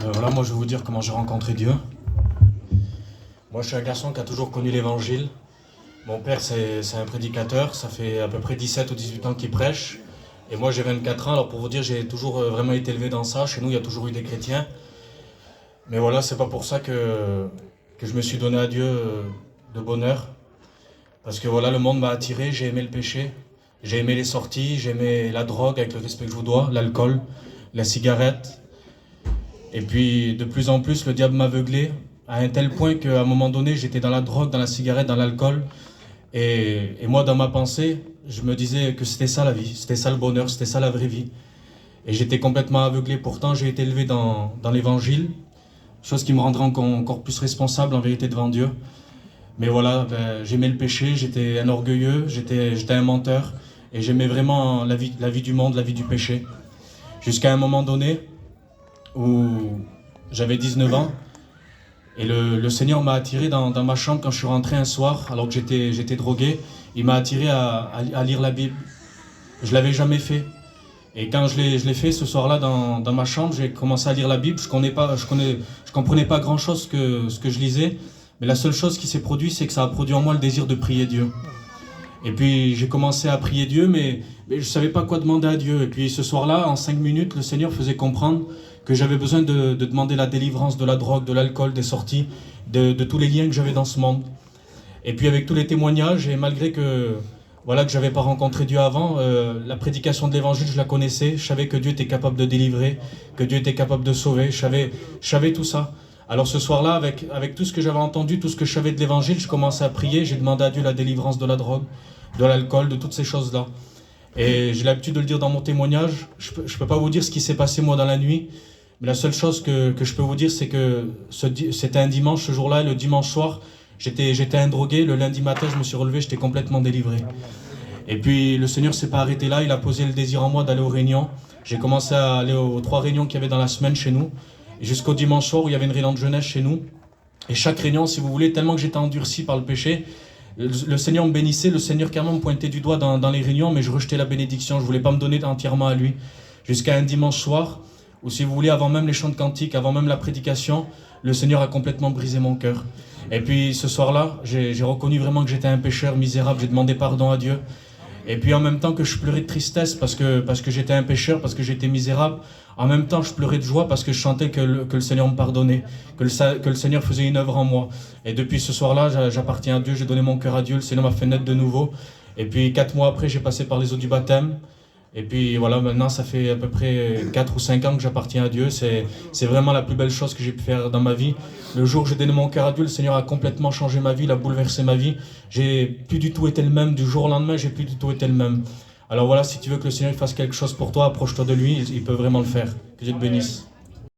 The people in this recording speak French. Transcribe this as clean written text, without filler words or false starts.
Voilà, moi je vais vous dire comment j'ai rencontré Dieu. Moi je suis un garçon qui a toujours connu l'évangile. Mon père c'est un prédicateur, ça fait à peu près 17 ou 18 ans qu'il prêche. Et moi j'ai 24 ans, alors pour vous dire j'ai toujours vraiment été élevé dans ça. Chez nous il y a toujours eu des chrétiens. Mais voilà, c'est pas pour ça que je me suis donné à Dieu de bonheur. Parce que voilà, le monde m'a attiré, j'ai aimé le péché. J'ai aimé les sorties, j'ai aimé la drogue avec le respect que je vous dois, l'alcool, la cigarette. Et puis de plus en plus, le diable m'aveuglait à un tel point qu'à un moment donné, j'étais dans la drogue, dans la cigarette, dans l'alcool. Et moi, dans ma pensée, je me disais que c'était ça la vie, c'était ça le bonheur, c'était ça la vraie vie. Et j'étais complètement aveuglé. Pourtant, j'ai été élevé dans l'évangile, chose qui me rendrait encore plus responsable en vérité devant Dieu. Mais voilà, j'aimais le péché, j'étais un orgueilleux, j'étais un menteur. Et j'aimais vraiment la vie du monde, la vie du péché. Jusqu'à un moment donné où j'avais 19 ans. Et le Seigneur m'a attiré dans ma chambre quand je suis rentré un soir, alors que j'étais drogué. Il m'a attiré à lire la Bible. Je l'avais jamais fait. Et quand je l'ai fait ce soir-là dans ma chambre, j'ai commencé à lire la Bible. Je comprenais pas grand-chose ce que je lisais. Mais la seule chose qui s'est produite, c'est que ça a produit en moi le désir de prier Dieu. Et puis j'ai commencé à prier Dieu, mais je ne savais pas quoi demander à Dieu. Et puis ce soir-là, en 5 minutes, le Seigneur faisait comprendre que j'avais besoin de demander la délivrance de la drogue, de l'alcool, des sorties, de tous les liens que j'avais dans ce monde. Et puis avec tous les témoignages, et malgré que voilà que j'avais pas rencontré Dieu avant, la prédication de l'évangile, je la connaissais. Je savais que Dieu était capable de délivrer, que Dieu était capable de sauver. Je savais tout ça. Alors ce soir-là, avec tout ce que j'avais entendu, tout ce que je savais de l'évangile, je commençais à prier. J'ai demandé à Dieu la délivrance de la drogue, de l'alcool, de toutes ces choses-là. Et j'ai l'habitude de le dire dans mon témoignage. Je peux pas vous dire ce qui s'est passé moi dans la nuit, mais la seule chose que je peux vous dire, c'est que c'était un dimanche ce jour-là, et le dimanche soir, j'étais un drogué. Le lundi matin, je me suis relevé, j'étais complètement délivré. Et puis le Seigneur s'est pas arrêté là, il a posé le désir en moi d'aller aux réunions. J'ai commencé à aller aux 3 réunions qu'il y avait dans la semaine chez nous, jusqu'au dimanche soir où il y avait une réunion de jeunesse chez nous. Et chaque réunion, si vous voulez, tellement que j'étais endurci par le péché, le Seigneur me bénissait, le Seigneur carrément me pointait du doigt dans les réunions, mais je rejetais la bénédiction, je voulais pas me donner entièrement à lui. Jusqu'à un dimanche soir, où si vous voulez, avant même les chants de cantiques, avant même la prédication, le Seigneur a complètement brisé mon cœur. Et puis ce soir-là, j'ai reconnu vraiment que j'étais un pécheur misérable, j'ai demandé pardon à Dieu. Et puis en même temps que je pleurais de tristesse parce que j'étais un pécheur, parce que j'étais misérable, en même temps je pleurais de joie parce que je sentais que le Seigneur me pardonnait, que le Seigneur faisait une œuvre en moi. Et depuis ce soir-là, j'appartiens à Dieu, j'ai donné mon cœur à Dieu, le Seigneur m'a fait naître de nouveau. Et puis 4 mois après, j'ai passé par les eaux du baptême. Et puis voilà, maintenant ça fait à peu près 4 ou 5 ans que j'appartiens à Dieu. C'est vraiment la plus belle chose que j'ai pu faire dans ma vie. Le jour où j'ai donné mon cœur à Dieu, le Seigneur a complètement changé ma vie, il a bouleversé ma vie. J'ai plus du tout été le même, du jour au lendemain, j'ai plus du tout été le même. Alors voilà, si tu veux que le Seigneur fasse quelque chose pour toi, approche-toi de lui, il peut vraiment le faire. Que Dieu te bénisse.